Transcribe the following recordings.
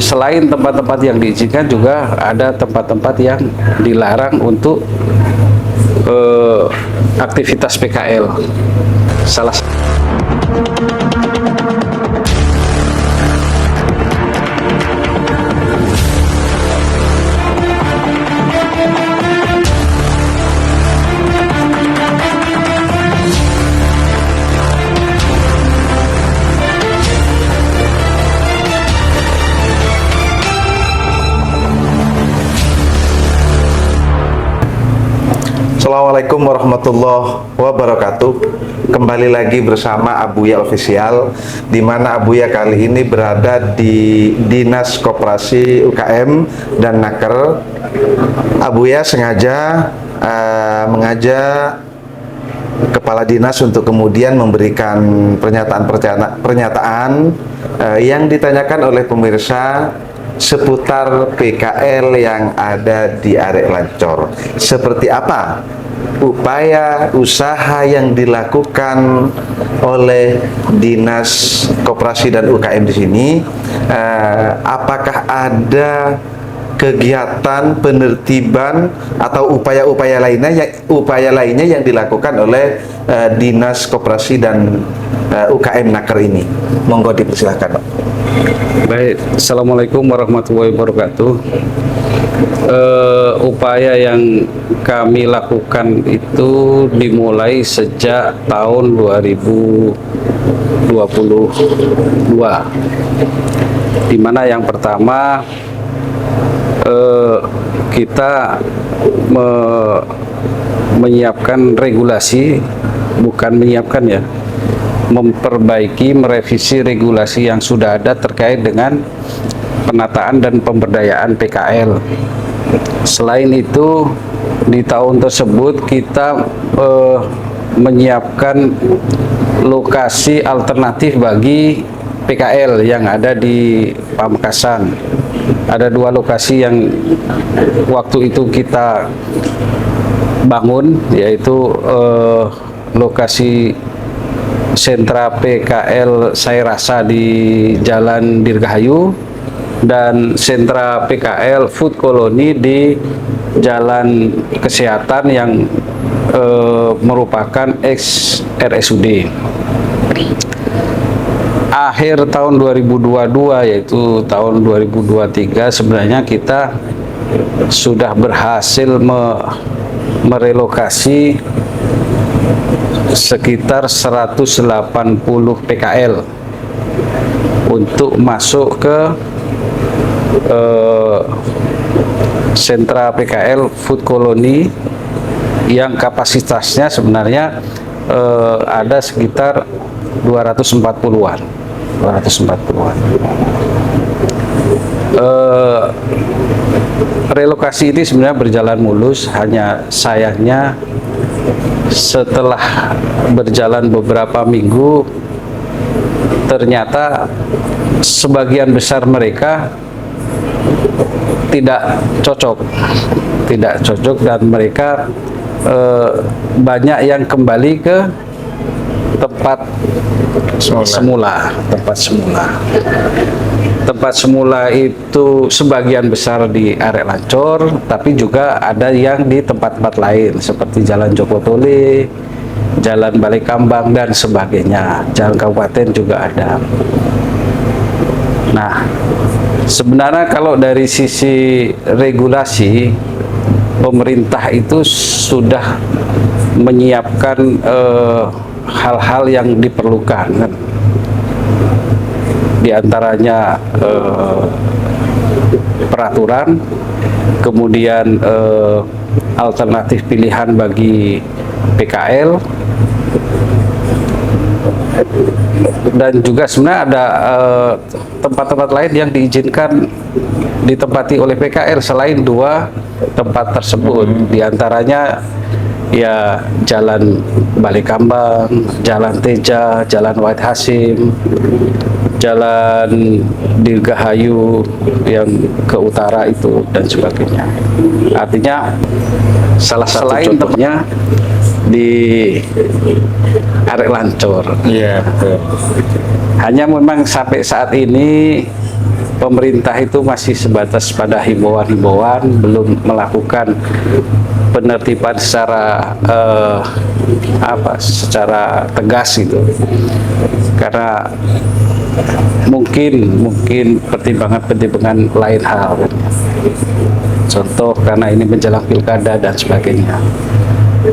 selain tempat-tempat yang diizinkan juga ada tempat-tempat yang dilarang untuk aktivitas PKL. Salah Assalamualaikum warahmatullahi wabarakatuh. Kembali lagi bersama Abuya Official, di mana Abuya kali ini berada di Dinas Koperasi UKM dan Naker. Abuya sengaja mengajak Kepala Dinas untuk kemudian memberikan pernyataan yang ditanyakan oleh pemirsa seputar PKL yang ada di Arek Lancor. Seperti apa upaya usaha yang dilakukan oleh Dinas Koperasi dan UKM di sini? Apakah ada kegiatan penertiban atau upaya-upaya lainnya yang dilakukan oleh Dinas Koperasi dan UKM Naker ini? Monggo dipersilahkan, Pak. Baik, Assalamualaikum warahmatullahi wabarakatuh. Upaya yang kami lakukan itu dimulai sejak tahun 2022, di mana yang pertama kita menyiapkan regulasi, bukan menyiapkan ya, memperbaiki, merevisi regulasi yang sudah ada terkait dengan penataan dan pemberdayaan PKL. Selain itu, di tahun tersebut kita menyiapkan lokasi alternatif bagi PKL yang ada di Pamekasan. Ada dua lokasi yang waktu itu kita bangun, yaitu lokasi sentra PKL Saya Rasa di Jalan Dirgahayu dan sentra PKL Food Colony di Jalan Kesehatan yang merupakan ex RSUD. Akhir tahun 2022, yaitu tahun 2023, sebenarnya kita sudah berhasil merelokasi sekitar 180 PKL untuk masuk ke sentra PKL Food Colony yang kapasitasnya sebenarnya ada sekitar 240-an. Relokasi ini sebenarnya berjalan mulus, hanya sayangnya setelah berjalan beberapa minggu ternyata sebagian besar mereka tidak cocok dan mereka banyak yang kembali ke tempat semula. Tempat semula itu sebagian besar di Arek Lancor, tapi juga ada yang di tempat-tempat lain seperti Jalan Jokotole, Jalan Balai Kambang dan sebagainya. Jalan Kabupaten juga ada. Nah, sebenarnya kalau dari sisi regulasi, pemerintah itu sudah menyiapkan hal-hal yang diperlukan, kan? Di antaranya peraturan, kemudian alternatif pilihan bagi PKL, dan juga sebenarnya ada tempat-tempat lain yang diizinkan ditempati oleh PKL selain dua tempat tersebut. Di antaranya ya Jalan Balai Kambang, Jalan Teja, Jalan Wahid Hasim, Jalan Dirgahayu yang ke utara itu dan sebagainya. Artinya selain tempatnya di Arek Lancor. Iya, betul. Hanya memang sampai saat ini pemerintah itu masih sebatas pada himbauan-himbauan, belum melakukan penertiban secara secara tegas itu, karena mungkin pertimbangan lain hal. Contoh karena ini menjelang pilkada dan sebagainya.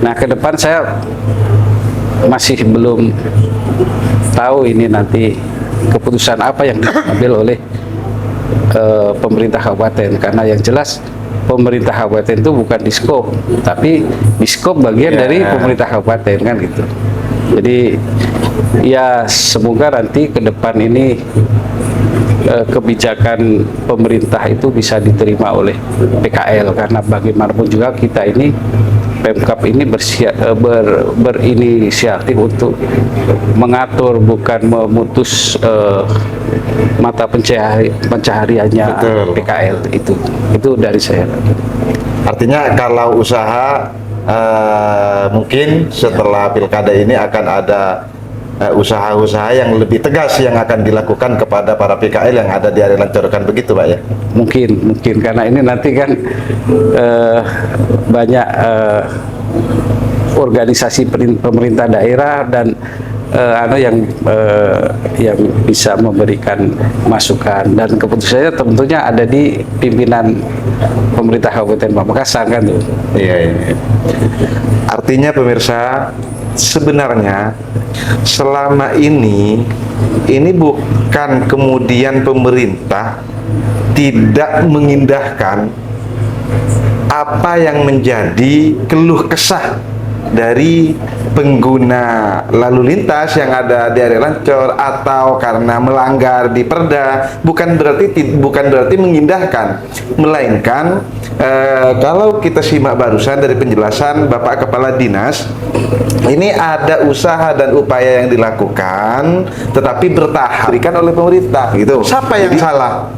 Nah, ke depan saya masih belum tahu ini nanti keputusan apa yang diambil oleh pemerintah kabupaten, karena yang jelas pemerintah kabupaten itu bukan diskop, tapi diskop bagian dari pemerintah kabupaten, kan gitu. Jadi ya semoga nanti ke depan ini kebijakan pemerintah itu bisa diterima oleh PKL, karena bagaimanapun juga kita ini Pemkab ini berinisiatif untuk mengatur, bukan memutus mata pencahariannya PKL itu dari saya. Artinya kalau usaha mungkin setelah pilkada ini akan ada usaha-usaha yang lebih tegas yang akan dilakukan kepada para PKL yang ada di area Lancor, kan begitu Pak ya? Mungkin karena ini nanti kan banyak organisasi pemerintah daerah dan yang bisa memberikan masukan, dan keputusannya tentunya ada di pimpinan pemerintah Kabupaten Pamekasan, kan tuh. Iya. Artinya pemirsa, sebenarnya selama ini bukan kemudian pemerintah tidak mengindahkan apa yang menjadi keluh kesah dari pengguna lalu lintas yang ada di area Lancor atau karena melanggar di Perda, bukan berarti mengindahkan, melainkan kalau kita simak barusan dari penjelasan Bapak Kepala Dinas, ini ada usaha dan upaya yang dilakukan tetapi bertahap diberikan oleh pemerintah gitu. Siapa yang salah?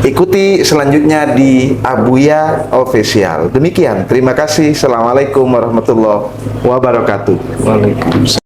Ikuti selanjutnya di Abuya Official. Demikian, terima kasih. Assalamualaikum warahmatullahi wabarakatuh. Waalaikumsalam.